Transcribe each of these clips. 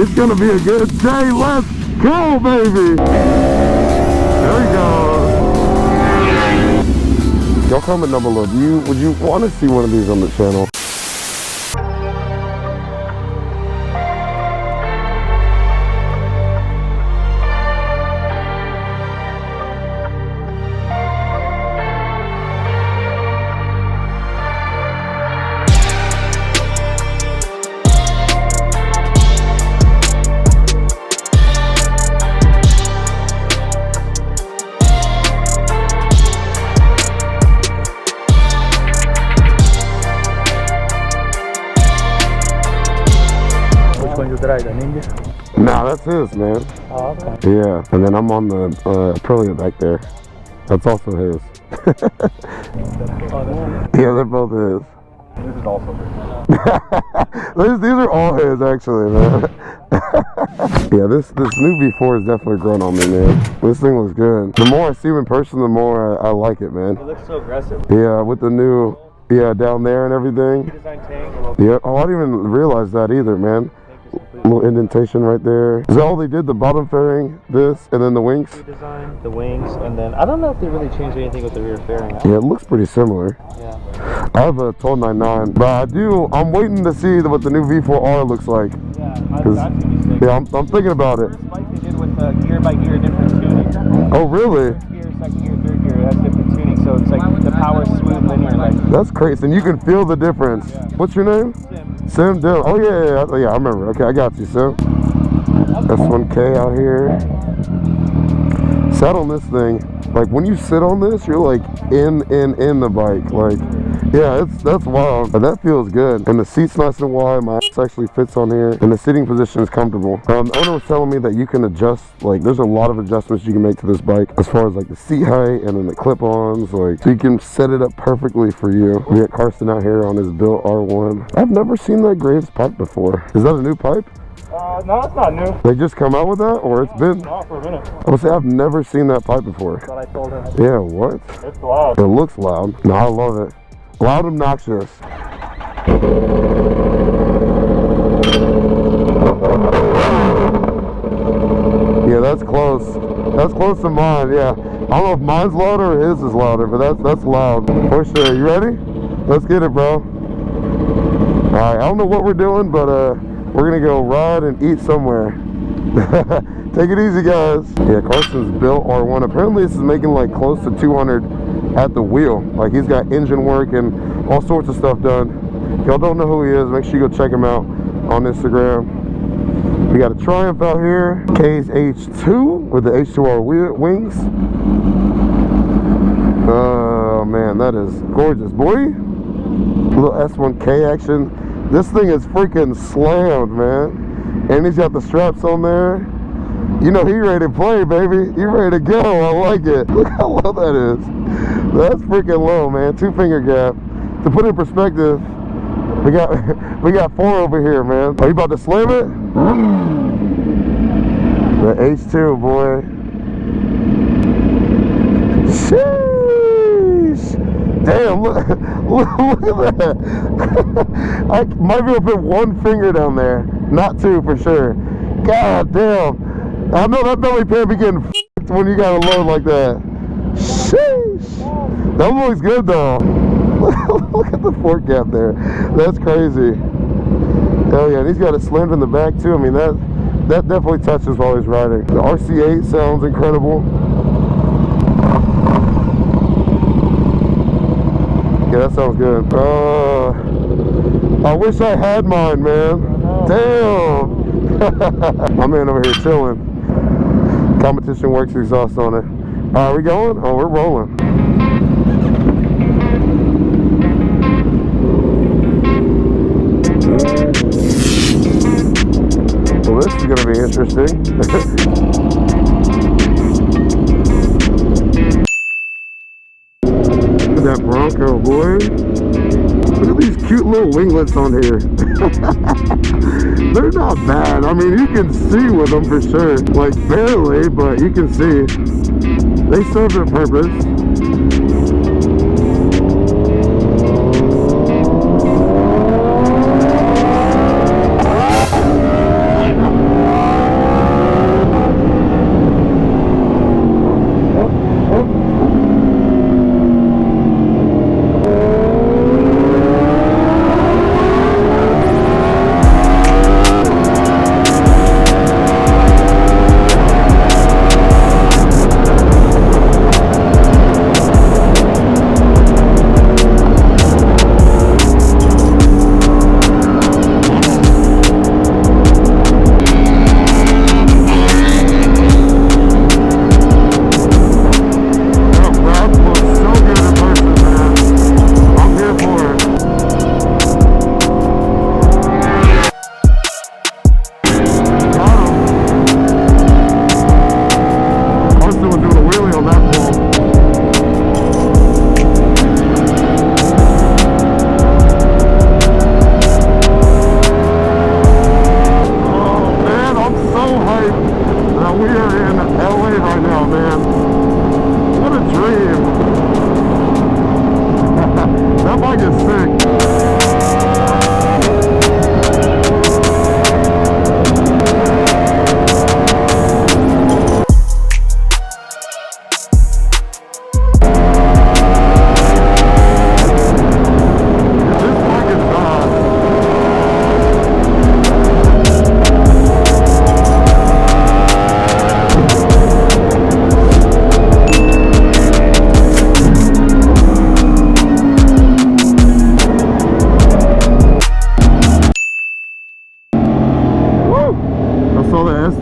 It's gonna be a good day. Let's go, baby. There we go. Y'all comment down below. Would you want to see one of these on the channel? The Ninja? Nah, that's his, man. Oh, okay. Yeah, and then I'm on the Aprilia back there. That's also his. Yeah, they're both his. This is also his. These are all his, actually, man. Yeah, this new V4 is definitely grown on me, man. This thing looks good. The more I see him in person, the more I like it, man. It looks so aggressive. Yeah, with the new, down there and everything. Yeah, oh, I didn't even realize that either, man. Little indentation right there. Is that all they did? The bottom fairing, this, and then the wings? Redesigned the wings, and then I don't know if they really changed anything with the rear fairing. Yeah, it looks pretty similar. Yeah. I have a 1299, but I'm waiting to see what the new V4R looks like. Yeah, I'm thinking about it. The first bike they did with gear by gear different tuning. Oh, really? First gear, second gear, third gear, it has different tuning, so it's like the power is smooth, linear. Like. That's crazy, and you can feel the difference. Yeah. What's your name? Sim. Sim. Oh yeah, I remember. Okay, I got you, Sim. S1K out here. Sat on this thing. Like when you sit on this, you're like in the bike. Like, yeah, that's wild. But that feels good. And the seat's nice and wide. My ass actually fits on here, and the sitting position is comfortable. The owner was telling me that you can adjust. Like, there's a lot of adjustments you can make to this bike, as far as like the seat height and then the clip-ons. Like, so you can set it up perfectly for you. We got Carson out here on his built R1. I've never seen that Graves pipe before. Is that a new pipe? No, it's not new. They just come out with that, or it's been? No, for a minute. I would say I've never seen that pipe before. That's what I told him. Yeah, what? It's loud. It looks loud. No, I love it. Loud, obnoxious. Yeah, that's close. That's close to mine. Yeah, I don't know if mine's louder or his is louder, but that's loud for sure. You ready? Let's get it, bro. All right. I don't know what we're doing, but we're gonna go ride and eat somewhere. Take it easy, guys. Yeah, Carson's built R1. Apparently this is making like close to 200 at the wheel. Like, he's got engine work and all sorts of stuff done. If y'all don't know who he is, make sure you go check him out on Instagram. We got a Triumph out here, K's H2 with the H2R wings. Oh man, that is gorgeous, boy. Little S1K action. This thing is freaking slammed, man. And he's got the straps on there. You know he ready to play, baby. You ready to go. I like it. Look how low that is. That's freaking low, man. 2-finger gap. To put it in perspective, we got 4 over here, man. Are you about to slam it? The H2, boy. Sheesh. Damn, look at that. I might be able to put 1 finger down there. Not 2 for sure. God damn. I know that belly pan be getting f***ed when you got a load like that. Sheesh. That looks good though. Look at the fork gap there. That's crazy. Oh yeah, and he's got it slammed in the back too. I mean, that definitely touches while he's riding. The RC8 sounds incredible. Yeah, that sounds good. I wish I had mine, man. Damn. My man over here chilling. Competition works exhaust on it. Are we going? Oh, we're rolling. Well, this is going to be interesting. Look at that Bronco, boy. Look at these cute little winglets on here. They're not bad. I mean, you can see with them for sure. Like, barely, but you can see. They serve their purpose.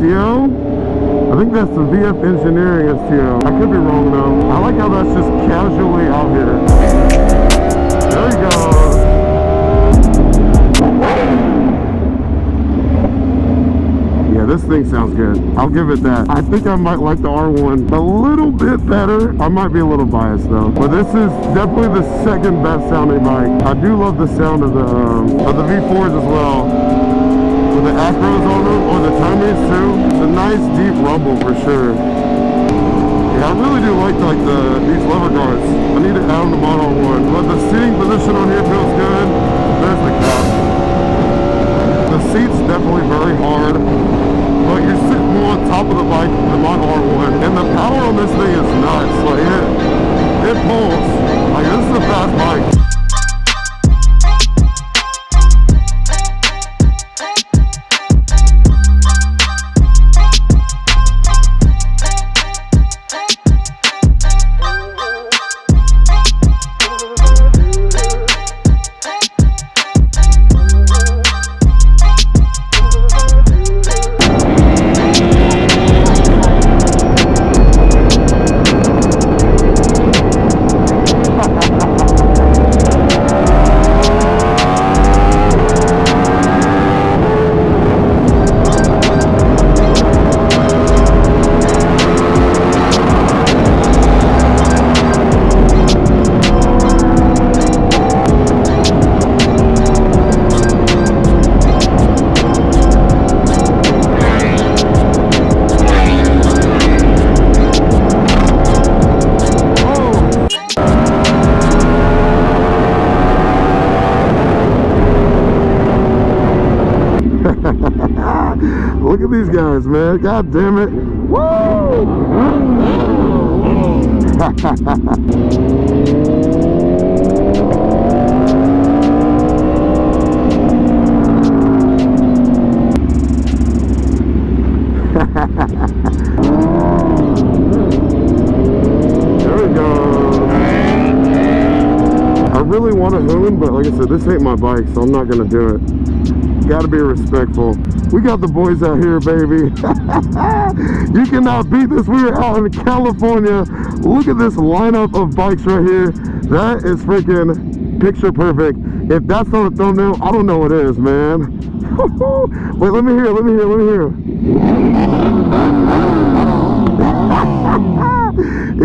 STO? I think that's the VF Engineering STO. I could be wrong though. I like how that's just casually out here. There he goes. Yeah, this thing sounds good. I'll give it that. I think I might like the R1 a little bit better. I might be a little biased though. But this is definitely the second best sounding bike. I do love the sound of the V4s as well. With the acros on them, or the Tomies too. It's a nice deep rumble for sure. Yeah, I really do like these lever guards. I need to add them to Model 1. But the seating position on here feels good. There's the cap. The seat's definitely very hard. But you're sitting more on top of the bike than Model R1. And the power on this thing is nuts. Like it pulls. Like this is a fast bike. Look at these guys, man. God damn it. Woo! There we go. I really want to hoon, but like I said, this ain't my bike, so I'm not gonna do it. Gotta be respectful. We got the boys out here, baby. You cannot beat this. We are out in California. Look at this lineup of bikes right here. That is freaking picture perfect. If that's not a thumbnail, I don't know what is, man. Wait, let me hear.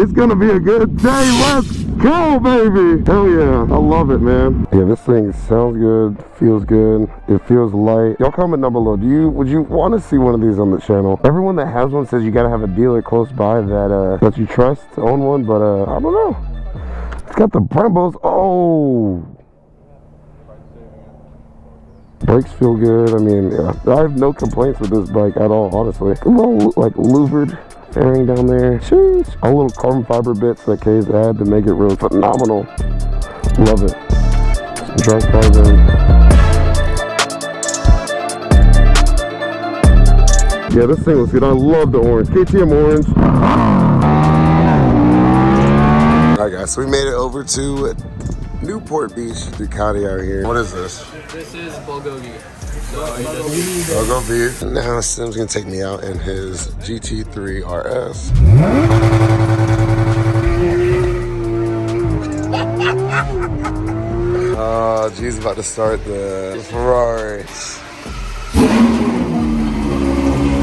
It's gonna be a good day. Let's go, baby. Hell yeah. I love it, man. Yeah, this thing sounds good, feels good, it feels light. Y'all comment down below. Would you want to see one of these on the channel? Everyone that has one says you gotta have a dealer close by that you trust to own one, but I don't know. It's got the Brembos. Oh, brakes feel good. I mean, yeah, I have no complaints with this bike at all, honestly. A little like louvered fairing down there. Sheesh. All little carbon fiber bits that Kay's add to make it really phenomenal. Love it. Some drunk carbon. Yeah, this thing looks good. I love the orange. KTM orange. Alright guys, so we made it over to Newport Beach Ducati out here. What is this? This is Bulgogi. Bulgogi. Now Sim's gonna take me out in his GT3 RS. Oh, G's about to start the Ferrari.